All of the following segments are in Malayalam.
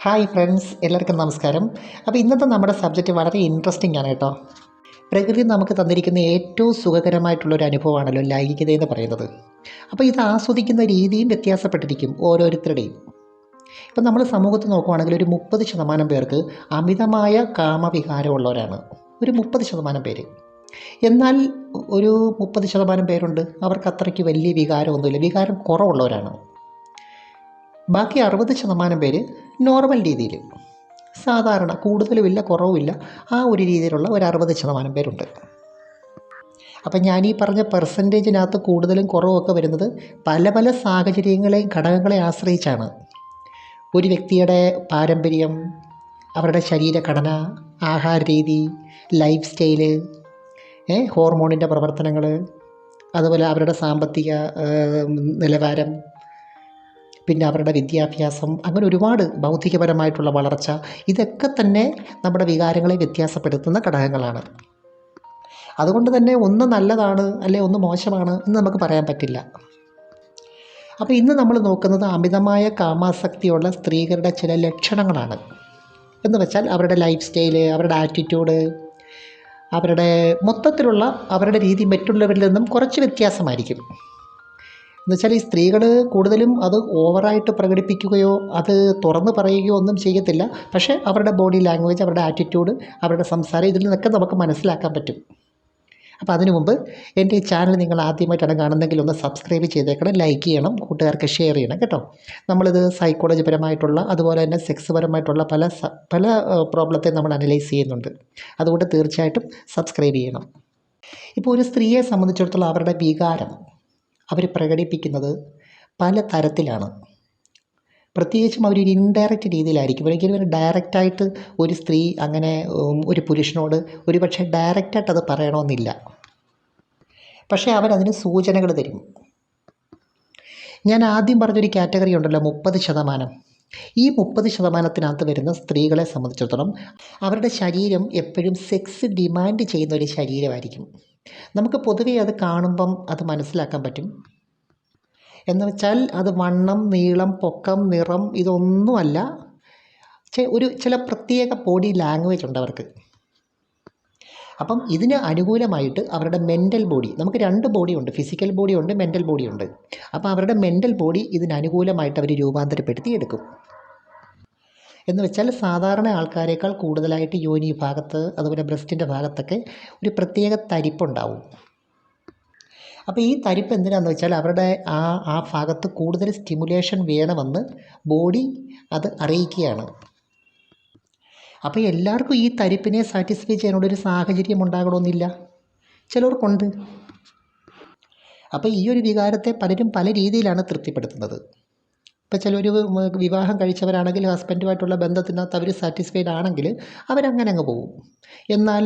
ഹായ് ഫ്രണ്ട്സ്, എല്ലാവർക്കും നമസ്കാരം. അപ്പോൾ ഇന്നത്തെ നമ്മുടെ സബ്ജക്റ്റ് വളരെ ഇൻട്രസ്റ്റിംഗ് ആണ് കേട്ടോ. പ്രകൃതി നമുക്ക് തന്നിരിക്കുന്ന ഏറ്റവും സുഖകരമായിട്ടുള്ളൊരു അനുഭവമാണല്ലോ ലൈംഗികത എന്ന് പറയുന്നത്. അപ്പോൾ ഇത് ആസ്വദിക്കുന്ന രീതിയും വ്യത്യാസപ്പെട്ടിരിക്കും ഓരോരുത്തരുടെയും. ഇപ്പം നമ്മൾ സമൂഹത്തിൽ നോക്കുവാണെങ്കിൽ ഒരു 30% പേർക്ക് അമിതമായ കാമവികാരമുള്ളവരാണ്. ഒരു 30% പേര്. എന്നാൽ ഒരു 30% പേരുണ്ട് അവർക്ക് അത്രയ്ക്ക് വലിയ വികാരമൊന്നുമില്ല, വികാരം കുറവുള്ളവരാണ്. ബാക്കി 60% പേര് നോർമൽ രീതിയിൽ, സാധാരണ, കൂടുതലുമില്ല കുറവുമില്ല, ആ ഒരു രീതിയിലുള്ള ഒരു 60% പേരുണ്ട്. അപ്പം ഞാൻ ഈ പറഞ്ഞ പെർസെൻറ്റേജിനകത്ത് കൂടുതലും കുറവൊക്കെ വരുന്നത് പല പല സാഹചര്യങ്ങളെയും ഘടകങ്ങളെ ആശ്രയിച്ചാണ്. ഒരു വ്യക്തിയുടെ പാരമ്പര്യം, അവരുടെ ശരീരഘടന, ആഹാര രീതി, ലൈഫ് സ്റ്റൈല്, ഹോർമോണിൻ്റെ പ്രവർത്തനങ്ങൾ, അതുപോലെ അവരുടെ സാമ്പത്തിക നിലവാരം, പിന്നെ അവരുടെ വിദ്യാഭ്യാസം, അങ്ങനെ ഒരുപാട് ബൗദ്ധികപരമായിട്ടുള്ള വളർച്ച, ഇതൊക്കെ തന്നെ നമ്മുടെ വികാരങ്ങളെ വ്യത്യാസപ്പെടുത്തുന്ന ഘടകങ്ങളാണ്. അതുകൊണ്ട് തന്നെ ഒന്ന് നല്ലതാണ് അല്ലെ ഒന്ന് മോശമാണ് എന്ന് നമുക്ക് പറയാൻ പറ്റില്ല. അപ്പോൾ ഇന്ന് നമ്മൾ നോക്കുന്നത് അമിതമായ കാമാസക്തിയുള്ള സ്ത്രീകളുടെ ചില ലക്ഷണങ്ങളാണ്. എന്ന് വെച്ചാൽ അവരുടെ ലൈഫ് സ്റ്റൈല്, അവരുടെ ആറ്റിറ്റ്യൂഡ്, അവരുടെ മൊത്തത്തിലുള്ള അവരുടെ രീതി മറ്റുള്ളവരിൽ നിന്നും കുറച്ച് വ്യത്യാസമായിരിക്കും. എന്നുവെച്ചാൽ ഈ സ്ത്രീകൾ കൂടുതലും അത് ഓവറായിട്ട് പ്രകടിപ്പിക്കുകയോ അത് തുറന്ന് പറയുകയോ ഒന്നും ചെയ്യത്തില്ല. പക്ഷേ അവരുടെ ബോഡി ലാംഗ്വേജ്, അവരുടെ ആറ്റിറ്റ്യൂഡ്, അവരുടെ സംസാരം, ഇതിൽ നിന്നൊക്കെ നമുക്ക് മനസ്സിലാക്കാൻ പറ്റും. അപ്പോൾ അതിനു മുമ്പ് എൻ്റെ ഈ ചാനൽ നിങ്ങൾ ആദ്യമായിട്ടാണ് കാണുന്നതെങ്കിൽ ഒന്ന് സബ്സ്ക്രൈബ് ചെയ്തേക്കണം, ലൈക്ക് ചെയ്യണം, കൂട്ടുകാർക്ക് ഷെയർ ചെയ്യണം കേട്ടോ. നമ്മളിത് സൈക്കോളജി പരമായിട്ടുള്ള അതുപോലെ തന്നെ സെക്സ് പരമായിട്ടുള്ള പല പ്രോബ്ലത്തെ നമ്മൾ അനലൈസ് ചെയ്യുന്നുണ്ട്. അതുകൊണ്ട് തീർച്ചയായിട്ടും സബ്സ്ക്രൈബ് ചെയ്യണം. ഇപ്പോൾ ഒരു സ്ത്രീയെ സംബന്ധിച്ചിടത്തോളം അവരുടെ വികാരം അവർ പ്രകടിപ്പിക്കുന്നത് പല തരത്തിലാണ്. പ്രത്യേകിച്ചും അവരൊരു ഇൻഡയറക്റ്റ് രീതിയിലായിരിക്കും. ഒരിക്കലും ഒരു ഡയറക്റ്റായിട്ട് ഒരു സ്ത്രീ അങ്ങനെ ഒരു പുരുഷനോട് ഒരു പക്ഷേ ഡയറക്റ്റായിട്ട് അത് പറയണമെന്നില്ല. പക്ഷേ അവരതിന് സൂചനകൾ തരും. ഞാൻ ആദ്യം പറഞ്ഞൊരു കാറ്റഗറി ഉണ്ടല്ലോ, 30%. ഈ 30%-നകത്ത് വരുന്ന സ്ത്രീകളെ സംബന്ധിച്ചിടത്തോളം അവരുടെ ശരീരം എപ്പോഴും സെക്സ് ഡിമാൻഡ് ചെയ്യുന്ന ഒരു ശരീരമായിരിക്കും. നമുക്ക് പൊതുവേ അത് കാണുമ്പം അത് മനസ്സിലാക്കാൻ പറ്റും. എന്ന് വെച്ചാൽ അത് വണ്ണം, നീളം, പൊക്കം, നിറം, ഇതൊന്നുമല്ല, ചില പ്രത്യേക ബോഡി ലാംഗ്വേജ് ഉണ്ട് അവർക്ക്. അപ്പം ഇതിന് അനുകൂലമായിട്ട് അവരുടെ മെൻ്റൽ ബോഡി, നമുക്ക് 2 ബോഡിയുണ്ട്, ഫിസിക്കൽ ബോഡിയുണ്ട്, മെൻ്റൽ ബോഡിയുണ്ട്. അപ്പോൾ അവരുടെ മെൻ്റൽ ബോഡി ഇതിനനുകൂലമായിട്ട് അവർ രൂപാന്തരപ്പെടുത്തിയെടുക്കും. എന്ന് വെച്ചാൽ സാധാരണ ആൾക്കാരേക്കാൾ കൂടുതലായിട്ട് യോനി ഭാഗത്ത്, അതുപോലെ ബ്രസ്റ്റിൻ്റെ ഭാഗത്തൊക്കെ ഒരു പ്രത്യേക തരിപ്പുണ്ടാവും. അപ്പോൾ ഈ തരിപ്പ് എന്തിനാണെന്ന് വെച്ചാൽ അവരുടെ ആ ഭാഗത്ത് കൂടുതൽ സ്റ്റിമുലേഷൻ വേണമെന്ന് ബോഡി അത് അറിയിക്കുകയാണ്. അപ്പോൾ എല്ലാവർക്കും ഈ തരിപ്പിനെ സാറ്റിസ്ഫൈ ചെയ്യാനുള്ളൊരു സാഹചര്യം ഉണ്ടാകണമെന്നില്ല, ചിലർക്കുണ്ട്. അപ്പോൾ ഈ ഒരു വികാരത്തെ പലരും പല രീതിയിലാണ് തൃപ്തിപ്പെടുത്തുന്നത്. ഇപ്പോൾ ചിലർ വിവാഹം കഴിച്ചവരാണെങ്കിൽ ഹസ്ബൻഡുമായിട്ടുള്ള ബന്ധത്തിനകത്ത് അവർ സാറ്റിസ്ഫൈഡ് ആണെങ്കിൽ അവരങ്ങനെ അങ്ങ് പോകും. എന്നാൽ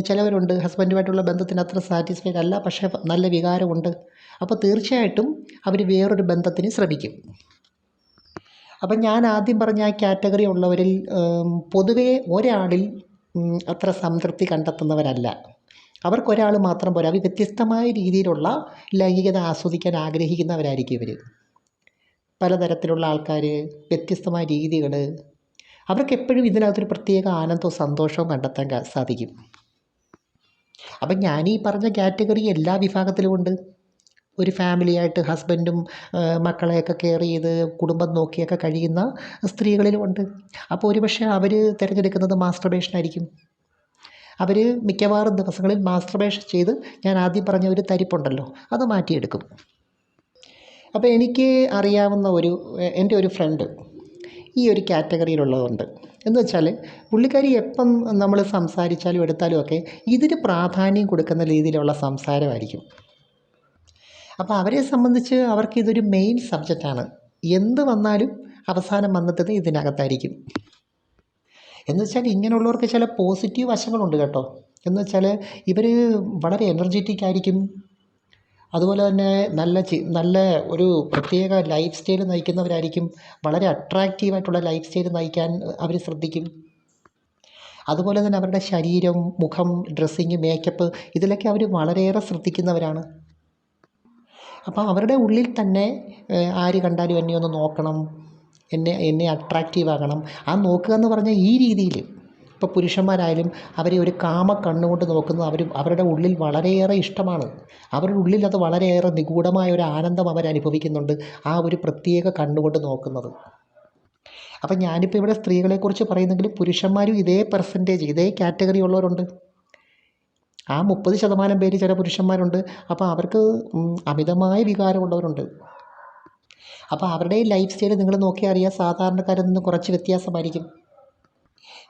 ചിലവരുണ്ട് ഹസ്ബൻഡുമായിട്ടുള്ള ബന്ധത്തിന് അത്ര സാറ്റിസ്ഫൈഡ് അല്ല, പക്ഷേ നല്ല വികാരമുണ്ട്. അപ്പോൾ തീർച്ചയായിട്ടും അവർ വേറൊരു ബന്ധത്തിന് ശ്രമിക്കും. അപ്പം ഞാൻ ആദ്യം പറഞ്ഞ ആ കാറ്റഗറി ഉള്ളവരിൽ പൊതുവേ ഒരാളിൽ അത്ര സംതൃപ്തി കണ്ടെത്തുന്നവരല്ല. അവർക്കൊരാൾ മാത്രം പോരാ, അവർ വ്യത്യസ്തമായ രീതിയിലുള്ള ലൈംഗികത ആസ്വദിക്കാൻ ആഗ്രഹിക്കുന്നവരായിരിക്കും ഇവർ. പലതരത്തിലുള്ള ആൾക്കാർ, വ്യത്യസ്തമായ രീതികൾ, അവർക്കെപ്പോഴും ഇതിനകത്തൊരു പ്രത്യേക ആനന്ദവും സന്തോഷവും കണ്ടെത്താൻ സാധിക്കും. അപ്പം ഞാനീ പറഞ്ഞ കാറ്റഗറി എല്ലാ വിഭാഗത്തിലും ഉണ്ട്. ഒരു ഫാമിലിയായിട്ട് ഹസ്ബൻഡും മക്കളെയൊക്കെ കെയർ ചെയ്ത് കുടുംബം നോക്കിയൊക്കെ കഴിയുന്ന സ്ത്രീകളിലുമുണ്ട്. അപ്പോൾ ഒരുപക്ഷെ അവർ തിരഞ്ഞെടുക്കുന്നത് മാസ്റ്റർബേഷനായിരിക്കും. അവർ മിക്കവാറും ദിവസങ്ങളിൽ മാസ്റ്റർബേഷൻ ചെയ്ത് ഞാൻ ആദ്യം പറഞ്ഞ ഒരു തരിപ്പുണ്ടല്ലോ അത് മാറ്റിയെടുക്കും. അപ്പോൾ എനിക്ക് അറിയാവുന്ന എൻ്റെ ഒരു ഫ്രണ്ട് ഈ ഒരു കാറ്റഗറിയിലുള്ളതുണ്ട്. എന്ന് വെച്ചാൽ പുള്ളിക്കാരി എപ്പം നമ്മൾ സംസാരിച്ചാലും എടുത്താലും ഒക്കെ ഇതിന് പ്രാധാന്യം കൊടുക്കുന്ന രീതിയിലുള്ള സംസാരമായിരിക്കും. അപ്പോൾ അവരെ സംബന്ധിച്ച് അവർക്കിതൊരു മെയിൻ സബ്ജക്റ്റാണ്. എന്ത് വന്നാലും അവസാനം വന്നെത്തുന്നത് ഇതിനകത്തായിരിക്കും. എന്ന് വെച്ചാൽ ഇങ്ങനെയുള്ളവർക്ക് ചില പോസിറ്റീവ് വശങ്ങളുണ്ട് കേട്ടോ. എന്ന് വെച്ചാൽ ഇവർ വളരെ എനർജറ്റിക് ആയിരിക്കും. അതുപോലെ തന്നെ നല്ല ഒരു പ്രത്യേക ലൈഫ് സ്റ്റൈൽ നയിക്കുന്നവരായിരിക്കും. വളരെ അട്രാക്റ്റീവായിട്ടുള്ള ലൈഫ് സ്റ്റൈൽ നയിക്കാൻ അവർ ശ്രദ്ധിക്കും. അതുപോലെ തന്നെ അവരുടെ ശരീരം, മുഖം, ഡ്രസ്സിങ്, മേക്കപ്പ്, ഇതിലൊക്കെ അവർ വളരെയേറെ ശ്രദ്ധിക്കുന്നവരാണ്. അപ്പോൾ അവരുടെ ഉള്ളിൽ തന്നെ ആര് കണ്ടാലും എന്നെ ഒന്ന് നോക്കണം, എന്നെ അട്രാക്റ്റീവ് ആകണം. ആ നോക്കുക എന്ന് പറഞ്ഞാൽ ഈ രീതിയിൽ. ഇപ്പോൾ പുരുഷന്മാരായാലും അവരെ ഒരു കാമ കണ്ണുകൊണ്ട് നോക്കുന്നത് അവരുടെ ഉള്ളിൽ വളരെയേറെ ഇഷ്ടമാണ്. അവരുടെ ഉള്ളിൽ അത് വളരെയേറെ നിഗൂഢമായ ഒരു ആനന്ദം അവരനുഭവിക്കുന്നുണ്ട് ആ ഒരു പ്രത്യേക കണ്ണുകൊണ്ട് നോക്കുന്നത്. അപ്പം ഞാനിപ്പോൾ ഇവിടെ സ്ത്രീകളെക്കുറിച്ച് പറയുന്നെങ്കിലും പുരുഷന്മാരും ഇതേ പെർസെൻറ്റേജ് ഇതേ കാറ്റഗറി ഉള്ളവരുണ്ട്. ആ 30% പേര് ചില പുരുഷന്മാരുണ്ട്. അപ്പോൾ അവർക്ക് അമിതമായ വികാരമുള്ളവരുണ്ട്. അപ്പോൾ അവരുടെ ലൈഫ് സ്റ്റൈൽ നിങ്ങൾ നോക്കിയാൽ അറിയാം, സാധാരണക്കാരിൽ നിന്ന് കുറച്ച് വ്യത്യാസമായിരിക്കും.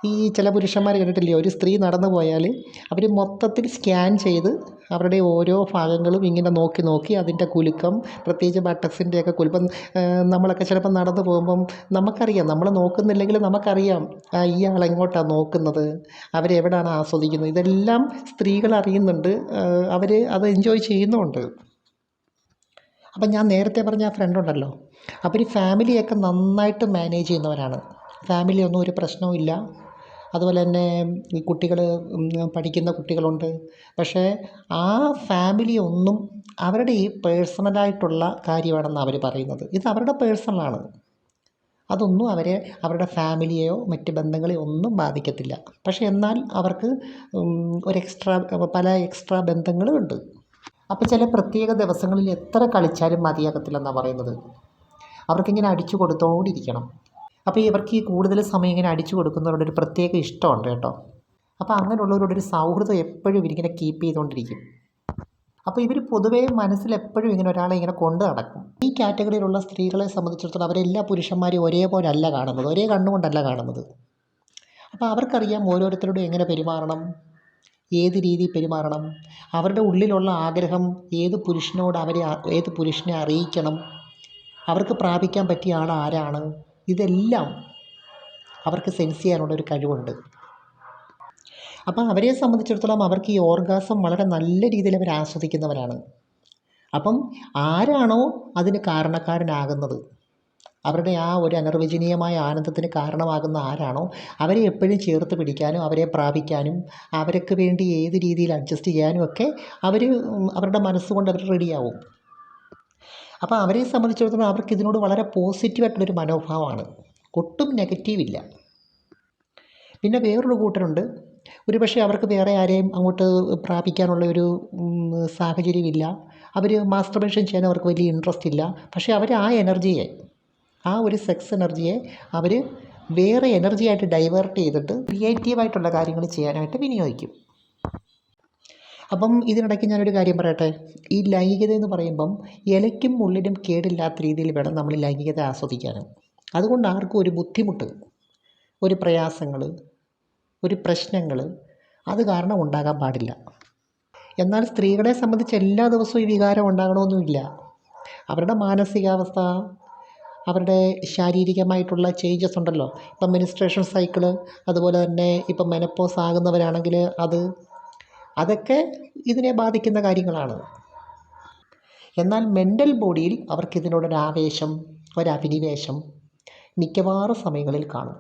ഈ ചില പുരുഷന്മാർ കണ്ടിട്ടില്ലേ, ഒരു സ്ത്രീ നടന്നു പോയാൽ അവർ മൊത്തത്തിൽ സ്കാൻ ചെയ്ത് അവരുടെ ഓരോ ഭാഗങ്ങളും ഇങ്ങനെ നോക്കി നോക്കി അതിൻ്റെ കുലുക്കം, പ്രത്യേകിച്ച് ബട്ടക്സിൻ്റെയൊക്കെ കുലുക്കം. നമ്മളൊക്കെ ചിലപ്പോൾ നടന്നു പോകുമ്പം നമുക്കറിയാം, നമ്മൾ നോക്കുന്നില്ലെങ്കിൽ നമുക്കറിയാം ഇയാൾ എങ്ങോട്ടാണ് നോക്കുന്നത്, അവരെവിടാണ് ആസ്വദിക്കുന്നത്. ഇതെല്ലാം സ്ത്രീകൾ അറിയുന്നുണ്ട്, അവർ അത് എൻജോയ് ചെയ്യുന്നുമുണ്ട്. അപ്പം ഞാൻ നേരത്തെ പറഞ്ഞ ആ ഫ്രണ്ട് ഉണ്ടല്ലോ, അവർ ഫാമിലിയൊക്കെ നന്നായിട്ട് മാനേജ് ചെയ്യുന്നവരാണ്. ഫാമിലിയൊന്നും ഒരു പ്രശ്നവും ഇല്ല. അതുപോലെ തന്നെ ഈ കുട്ടികൾ, പഠിക്കുന്ന കുട്ടികളുണ്ട്. പക്ഷേ ആ ഫാമിലി ഒന്നും അവരുടെ ഈ പേഴ്സണലായിട്ടുള്ള കാര്യമാണെന്ന് അവർ പറയുന്നത്. ഇത് അവരുടെ പേഴ്സണലാണ്. അതൊന്നും അവരുടെ ഫാമിലിയെയോ മറ്റ് ബന്ധങ്ങളെയോ ഒന്നും ബാധിക്കത്തില്ല. പക്ഷേ എന്നാൽ അവർക്ക് പല എക്സ്ട്രാ ബന്ധങ്ങളും ഉണ്ട്. അപ്പോൾ ചില പ്രത്യേക ദിവസങ്ങളിൽ എത്ര കളിച്ചാലും മതിയാകത്തില്ലെന്നാണ് പറയുന്നത്. അവർക്കിങ്ങനെ അടിച്ചു കൊടുത്തോണ്ടിരിക്കണം. അപ്പോൾ ഇവർക്ക് ഈ കൂടുതൽ സമയം ഇങ്ങനെ അടിച്ചു കൊടുക്കുന്നവരുടെ ഒരു പ്രത്യേക ഇഷ്ടമുണ്ട് കേട്ടോ. അപ്പോൾ അങ്ങനെയുള്ളവരോടൊരു സൗഹൃദം എപ്പോഴും ഇവരിങ്ങനെ കീപ്പ് ചെയ്തുകൊണ്ടിരിക്കും. അപ്പോൾ ഇവർ പൊതുവേ മനസ്സിലെപ്പോഴും ഇങ്ങനെ ഒരാളെ ഇങ്ങനെ കൊണ്ട് നടക്കും. ഈ കാറ്റഗറിയിലുള്ള സ്ത്രീകളെ സംബന്ധിച്ചിടത്തോളം അവരെല്ലാ പുരുഷന്മാരെയും ഒരേപോലെ അല്ല കാണുന്നത്, ഒരേ കണ്ണുകൊണ്ടല്ല കാണുന്നത്. അപ്പോൾ അവർക്കറിയാം ഓരോരുത്തരോടും എങ്ങനെ പെരുമാറണം, ഏത് രീതിയിൽ പെരുമാറണം, അവരുടെ ഉള്ളിലുള്ള ആഗ്രഹം ഏത് പുരുഷനെ അറിയിക്കണം, അവർക്ക് പ്രാപിക്കാൻ പറ്റിയ ആൾ ആരാണ്, ഇതെല്ലാം അവർക്ക് സെൻസ് ചെയ്യാനുള്ളൊരു കഴിവുണ്ട്. അപ്പം അവരെ സംബന്ധിച്ചിടത്തോളം അവർക്ക് ഈ ഓർഗാസം വളരെ നല്ല രീതിയിൽ അവർ ആസ്വദിക്കുന്നവരാണ്. അപ്പം ആരാണോ അതിന് കാരണക്കാരനാകുന്നത്, അവരുടെ ആ ഒരു അനിർവചനീയമായ ആനന്ദത്തിന് കാരണമാകുന്ന ആരാണോ, അവരെ എപ്പോഴും ചേർത്ത് പിടിക്കാനും അവരെ പ്രാപിക്കാനും അവർക്ക് വേണ്ടി ഏത് രീതിയിൽ അഡ്ജസ്റ്റ് ചെയ്യാനും ഒക്കെ അവരുടെ മനസ്സുകൊണ്ട് അവർ റെഡിയാവും. അപ്പോൾ അവരെ സംബന്ധിച്ചിടത്തോളം അവർക്ക് ഇതിനോട് വളരെ പോസിറ്റീവായിട്ടുള്ളൊരു മനോഭാവമാണ്, ഒട്ടും നെഗറ്റീവില്ല. പിന്നെ വേറൊരു കൂട്ടരുണ്ട്, ഒരുപക്ഷെ അവർക്ക് വേറെ ആരെയും അങ്ങോട്ട് പ്രാപിക്കാനുള്ള ഒരു സാഹചര്യമില്ല, അവർ മാസ്റ്റർബേഷൻ ചെയ്യാൻ അവർക്ക് വലിയ ഇൻട്രസ്റ്റ് ഇല്ല. പക്ഷേ അവർ ആ ഒരു സെക്സ് എനർജിയെ അവർ വേറെ എനർജിയായിട്ട് ഡൈവേർട്ട് ചെയ്തിട്ട് ക്രിയേറ്റീവായിട്ടുള്ള കാര്യങ്ങൾ ചെയ്യാനായിട്ട് വിനിയോഗിക്കും. അപ്പം ഇതിനിടയ്ക്ക് ഞാനൊരു കാര്യം പറയട്ടെ. ഈ ലൈംഗികത എന്ന് പറയുമ്പം ഇലയ്ക്കും മുള്ളിനും കേടില്ലാത്ത രീതിയിൽ വേണം നമ്മൾ ലൈംഗികത ആസ്വദിക്കാൻ. അതുകൊണ്ട് ആർക്കും ഒരു ബുദ്ധിമുട്ട്, ഒരു പ്രയാസങ്ങൾ, ഒരു പ്രശ്നങ്ങൾ അത് കാരണം ഉണ്ടാകാൻ പാടില്ല. എന്നാൽ സ്ത്രീകളെ സംബന്ധിച്ച് എല്ലാ ദിവസവും ഈ വികാരം ഉണ്ടാകണമെന്നുമില്ല. അവരുടെ മാനസികാവസ്ഥ, അവരുടെ ശാരീരികമായിട്ടുള്ള ചേഞ്ചസ് ഉണ്ടല്ലോ, ഇപ്പം മെനിസ്ട്രേഷൻ സൈക്കിള്, അതുപോലെ തന്നെ ഇപ്പം മെനപ്പോസ് ആകുന്നവരാണെങ്കിൽ അതൊക്കെ ഇതിനെ ബാധിക്കുന്ന കാര്യങ്ങളാണ്. എന്നാൽ മെൻ്റൽ ബോഡിയിൽ അവർക്കിതിനോടൊരാവേശം, ഒരഭിനിവേശം മിക്കവാറും സമയങ്ങളിൽ കാണും.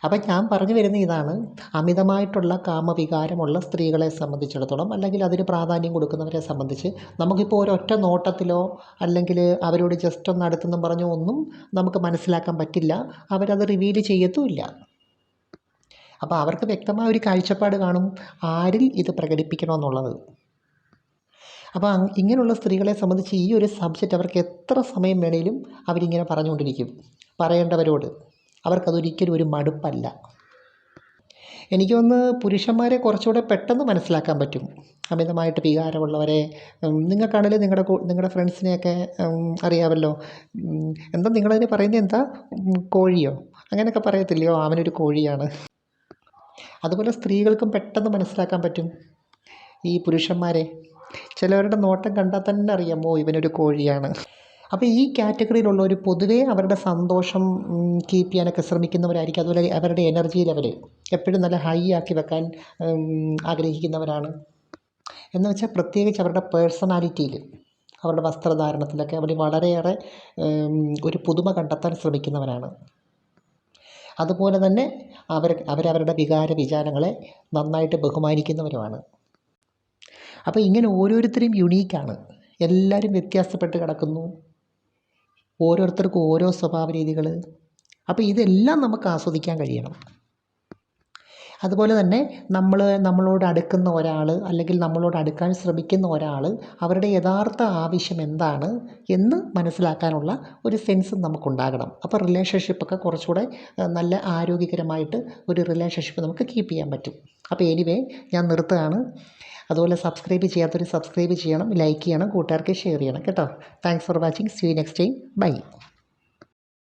അപ്പം ഞാൻ പറഞ്ഞു വരുന്ന ഇതാണ്, അമിതമായിട്ടുള്ള കാമവികാരമുള്ള സ്ത്രീകളെ സംബന്ധിച്ചിടത്തോളം, അല്ലെങ്കിൽ അതിന് പ്രാധാന്യം കൊടുക്കുന്നവരെ സംബന്ധിച്ച് നമുക്കിപ്പോൾ ഒരൊറ്റ നോട്ടത്തിലോ അല്ലെങ്കിൽ അവരോട് ജസ്റ്റ് ഒന്ന് അടുത്തെന്നും പറഞ്ഞോ ഒന്നും നമുക്ക് മനസ്സിലാക്കാൻ പറ്റില്ല, അവരത് റിവീൽ ചെയ്യത്തുമില്ല. അപ്പോൾ അവർക്ക് വ്യക്തമായ ഒരു കാഴ്ചപ്പാട് കാണും ആരിൽ ഇത് പ്രകടിപ്പിക്കണമെന്നുള്ളത്. അപ്പോൾ ഇങ്ങനെയുള്ള സ്ത്രീകളെ സംബന്ധിച്ച് ഈ ഒരു സബ്ജക്റ്റ് അവർക്ക് എത്ര സമയം വേണേലും അവരിങ്ങനെ പറഞ്ഞുകൊണ്ടിരിക്കും, പറയേണ്ടവരോട്. അവർക്കതൊരിക്കലും ഒരു മടുപ്പല്ല. എനിക്ക് തോന്നുന്നു പുരുഷന്മാരെ കുറച്ചുകൂടെ പെട്ടെന്ന് മനസ്സിലാക്കാൻ പറ്റും, അമിതമായിട്ട് വികാരമുള്ളവരെ. നിങ്ങൾക്കാണെങ്കിലും നിങ്ങളുടെ ഫ്രണ്ട്സിനെയൊക്കെ അറിയാമല്ലോ, എന്താ നിങ്ങളതിന് പറയുന്നത്, എന്താ കോഴിയോ അങ്ങനെയൊക്കെ പറയത്തില്ലയോ, അവനൊരു കോഴിയാണ്. അതുപോലെ സ്ത്രീകൾക്കും പെട്ടെന്ന് മനസ്സിലാക്കാൻ പറ്റും ഈ പുരുഷന്മാരെ. ചിലവരുടെ നോട്ടം കണ്ടാൽ തന്നെ അറിയാമോ ഇവനൊരു കോഴിയാണ്. അപ്പോൾ ഈ കാറ്റഗറിയിലുള്ളവർ പൊതുവേ അവരുടെ സന്തോഷം കീപ്പ് ചെയ്യാനൊക്കെ ശ്രമിക്കുന്നവരായിരിക്കും. അതുപോലെ അവരുടെ എനർജി ലെവൽ എപ്പോഴും നല്ല ഹൈ ആക്കി വെക്കാൻ ആഗ്രഹിക്കുന്നവരാണ്. എന്ന് വെച്ചാൽ പ്രത്യേകിച്ച് അവരുടെ പേഴ്സണാലിറ്റിയിൽ, അവരുടെ വസ്ത്രധാരണത്തിലൊക്കെ അവർ വളരെയേറെ ഒരു പുതുമ കണ്ടെത്താൻ ശ്രമിക്കുന്നവരാണ്. അതുപോലെ തന്നെ അവരവരുടെ വിചാരങ്ങളെ നന്നായിട്ട് ബഹുമാനിക്കുന്നവരുമാണ്. അപ്പോൾ ഇങ്ങനെ ഓരോരുത്തരും യുണീക്കാണ്, എല്ലാവരും വ്യത്യാസപ്പെട്ട് കിടക്കുന്നു. ഓരോരുത്തർക്കും ഓരോ സ്വഭാവ രീതികൾ. അപ്പോൾ ഇതെല്ലാം നമുക്ക് ആസ്വദിക്കാൻ കഴിയണം. അതുപോലെ തന്നെ നമ്മളോട് അടുക്കുന്ന ഒരാൾ, അല്ലെങ്കിൽ നമ്മളോട് അടുക്കാൻ ശ്രമിക്കുന്ന ഒരാൾ അവരുടെ യഥാർത്ഥ ആവശ്യം എന്താണ് എന്ന് മനസ്സിലാക്കാനുള്ള ഒരു സെൻസും നമുക്കുണ്ടാകണം. അപ്പോൾ റിലേഷൻഷിപ്പൊക്കെ കുറച്ചുകൂടെ നല്ല ആരോഗ്യകരമായിട്ട് ഒരു റിലേഷൻഷിപ്പ് നമുക്ക് കീപ്പ് ചെയ്യാൻ പറ്റും. അപ്പോൾ എനിവേ ഞാൻ നിർത്തുകയാണ്. അതുപോലെ സബ്സ്ക്രൈബ് ചെയ്യാത്തവർ സബ്സ്ക്രൈബ് ചെയ്യണം, ലൈക്ക് ചെയ്യണം, കൂട്ടുകാർക്ക് ഷെയർ ചെയ്യണം കേട്ടോ. Thanks for watching. See you next time. By.